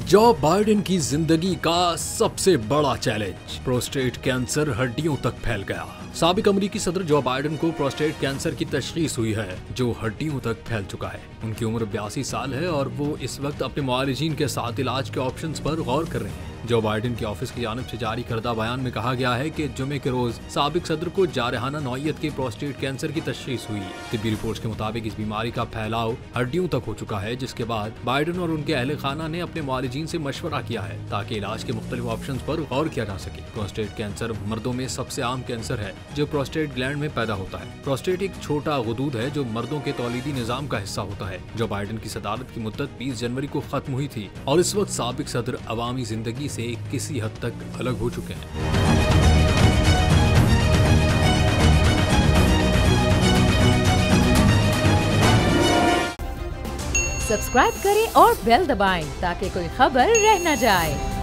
Joe Biden की जिंदगी का सबसे बड़ा चैलेंज, प्रोस्टेट कैंसर हड्डियों तक फैल गया। साबिक अमेरिकी सदर जो बाइडेन को प्रोस्टेट कैंसर की तशखीस हुई है जो हड्डियों तक फैल चुका है। उनकी उम्र 82 साल है और वो इस वक्त अपने मुआलिजीन के साथ इलाज के ऑप्शंस पर गौर कर रहे हैं। जो बाइडेन के ऑफिस की जानिब से जारी करदा बयान में कहा गया है कि जुमे के रोज साबिक सदर को जारहाना नौयत के प्रोस्टेट कैंसर की तशखीस हुई। तिब्बी रिपोर्ट्स के मुताबिक इस बीमारी का फैलाव हड्डियों तक हो चुका है, जिसके बाद बाइडेन और उनके अहले खाना ने अपने मुआलिजीन से मशवरा किया है ताकि इलाज के मुख्तलिफ ऑप्शंस पर गौर किया जा सके। प्रोस्टेट कैंसर मर्दों में सबसे आम कैंसर है जो प्रोस्टेट ग्लैंड में पैदा होता है। प्रोस्टेट एक छोटा गुदूद है जो मर्दों के तौलीदी निजाम का हिस्सा होता है। जो बाइडेन की सदारत की मुद्दत 20 जनवरी को खत्म हुई थी और इस वक्त साबिक सदर अवामी जिंदगी से किसी हद तक अलग हो चुके हैं। सब्सक्राइब करें और बेल दबाएं ताकि कोई खबर रह न जाए।